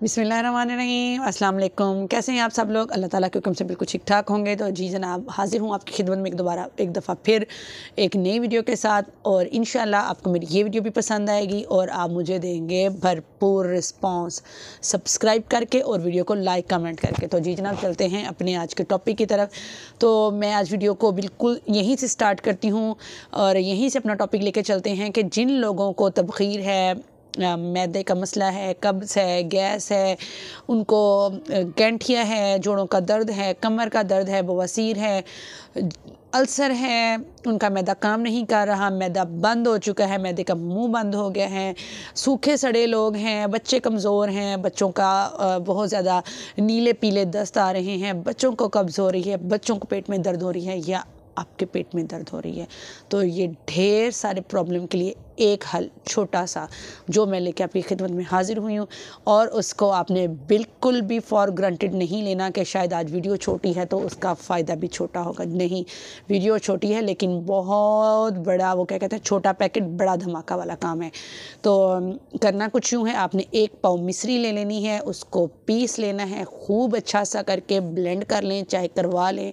बिस्मिल्लाहिर्रहमानिर्रहीम, अस्सलाम वालेकुम। कैसे हैं आप सब लोग? अल्लाह ताला के हुक्म से बिल्कुल ठीक ठाक होंगे। तो जी जनाब, हाजिर हूँ आपकी खिदमत में एक दफ़ा फिर एक नई वीडियो के साथ। और इंशाल्लाह आपको मेरी ये वीडियो भी पसंद आएगी और आप मुझे देंगे भरपूर रिस्पांस सब्सक्राइब करके और वीडियो को लाइक कमेंट करके। तो जी जनाब, चलते हैं अपने आज के टॉपिक की तरफ। तो मैं आज वीडियो को बिल्कुल यहीं से स्टार्ट करती हूँ और यहीं से अपना टॉपिक लेके चलते हैं कि जिन लोगों को तबखीर है, मैदे का मसला है, कब्ज़ है, गैस है, उनको गैंठिया है, जोड़ों का दर्द है, कमर का दर्द है, बवासीर है, अल्सर है, उनका मैदा काम नहीं कर रहा, मैदा बंद हो चुका है, मैदे का मुंह बंद हो गया है, सूखे सड़े लोग हैं, बच्चे कमज़ोर हैं, बच्चों का बहुत ज़्यादा नीले पीले दस्त आ रहे हैं, बच्चों को कब्ज़ हो रही है, बच्चों को पेट में दर्द हो रही है या आपके पेट में दर्द हो रही है। तो ये ढेर सारे प्रॉब्लम के लिए एक हल छोटा सा जो मैं लेके आपकी खिदमत में हाजिर हुई हूँ, और उसको आपने बिल्कुल भी फॉर ग्रांटेड नहीं लेना कि शायद आज वीडियो छोटी है तो उसका फ़ायदा भी छोटा होगा। नहीं, वीडियो छोटी है लेकिन बहुत बड़ा, वो क्या कहते हैं, छोटा पैकेट बड़ा धमाका वाला काम है। तो करना कुछ यूँ है, आपने 1 पाव मिश्री ले लेनी है, उसको पीस लेना है, खूब अच्छा सा करके ब्लेंड कर लें, चाहे करवा लें।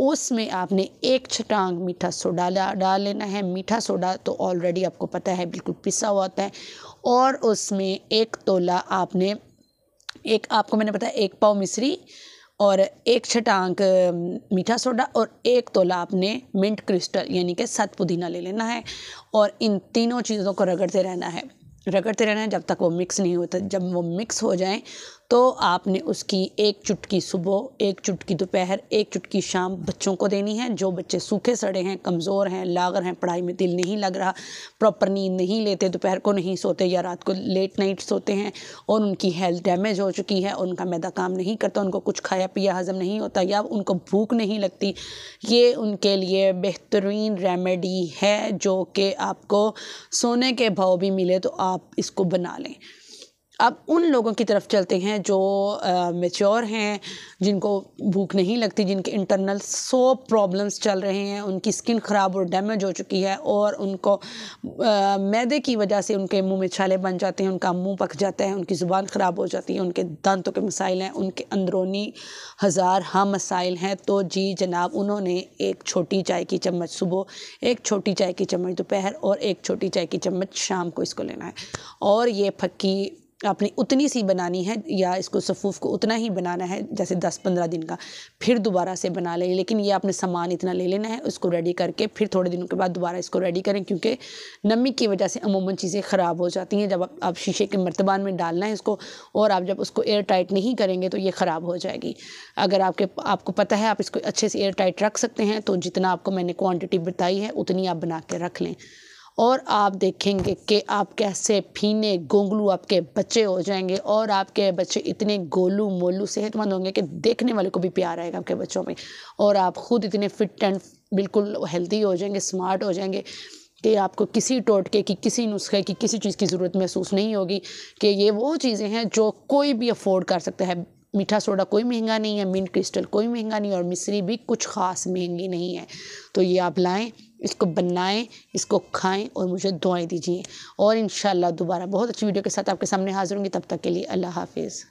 उसमें आपने 1 छटांग मीठा सोडा डाल लेना है। मीठा सोडा तो ऑलरेडी आपको पता है बिल्कुल पिसा हुआ होता है। और उसमें 1 तोला आपने आपको मैंने बताया 1 पाव मिश्री और 1 छटांग मीठा सोडा और 1 तोला आपने मिंट क्रिस्टल यानी कि सत पुदीना ले लेना है। और इन तीनों चीज़ों को रगड़ते रहना है जब तक वो मिक्स नहीं होता। जब वो मिक्स हो जाए तो आपने उसकी 1 चुटकी सुबह, 1 चुटकी दोपहर, 1 चुटकी शाम बच्चों को देनी है। जो बच्चे सूखे सड़े हैं, कमज़ोर हैं, लागर हैं, पढ़ाई में दिल नहीं लग रहा, प्रॉपर नींद नहीं लेते, दोपहर को नहीं सोते या रात को लेट नाइट सोते हैं और उनकी हेल्थ डैमेज हो चुकी है, उनका मैदा काम नहीं करता, उनको कुछ खाया पिया हज़म नहीं होता या उनको भूख नहीं लगती, ये उनके लिए बेहतरीन रेमेडी है जो कि आपको सोने के भाव भी मिले तो आप इसको बना लें। अब उन लोगों की तरफ चलते हैं जो मैच्योर हैं, जिनको भूख नहीं लगती, जिनके इंटरनल 100 प्रॉब्लम्स चल रहे हैं, उनकी स्किन ख़राब और डैमेज हो चुकी है और उनको मैदे की वजह से उनके मुंह में छाले बन जाते हैं, उनका मुंह पक जाता है, उनकी ज़ुबान ख़राब हो जाती है, उनके दांतों के मसाइल हैं, उनके अंदरूनी हज़ार मसाइल हैं। तो जी जनाब, उन्होंने 1 छोटी चाय की चम्मच सुबह, 1 छोटी चाय की चम्मच दोपहर और 1 छोटी चाय की चम्मच शाम को इसको लेना है। और ये फक्की आपने उतनी सी बनानी है या इसको सफ़ूफ़ को उतना ही बनाना है जैसे 10-15 दिन का, फिर दोबारा से बना लें। लेकिन ये आपने सामान इतना ले लेना है, उसको रेडी करके फिर थोड़े दिनों के बाद दोबारा इसको रेडी करें, क्योंकि नमी की वजह से अमूमन चीज़ें ख़राब हो जाती हैं। जब आप शीशे के मर्तबान में डालना है इसको, और आप जब उसको एयर टाइट नहीं करेंगे तो ये ख़राब हो जाएगी। अगर आपको पता है आप इसको अच्छे से एयर टाइट रख सकते हैं तो जितना आपको मैंने क्वान्टिटी बताई है उतनी आप बना के रख लें, और आप देखेंगे कि आप कैसे फीने गोंगलू आपके बच्चे हो जाएंगे और आपके बच्चे इतने गोलू मोलू सेहतमंद होंगे कि देखने वाले को भी प्यार आएगा आपके बच्चों में, और आप खुद इतने फिट एंड बिल्कुल हेल्दी हो जाएंगे, स्मार्ट हो जाएंगे कि आपको किसी टोटके की, किसी नुस्खे की, किसी चीज़ की ज़रूरत महसूस नहीं होगी। कि ये वो चीज़ें हैं जो कोई भी अफोर्ड कर सकता है। मीठा सोडा कोई महंगा नहीं है, मिंट क्रिस्टल कोई महंगा नहीं, और मिश्री भी कुछ ख़ास महंगी नहीं है। तो ये आप लाएं, इसको बनाएं, इसको खाएं और मुझे दुआएं दीजिए। और इंशाल्लाह दोबारा बहुत अच्छी वीडियो के साथ आपके सामने हाज़िर होंगी। तब तक के लिए अल्लाह हाफिज़।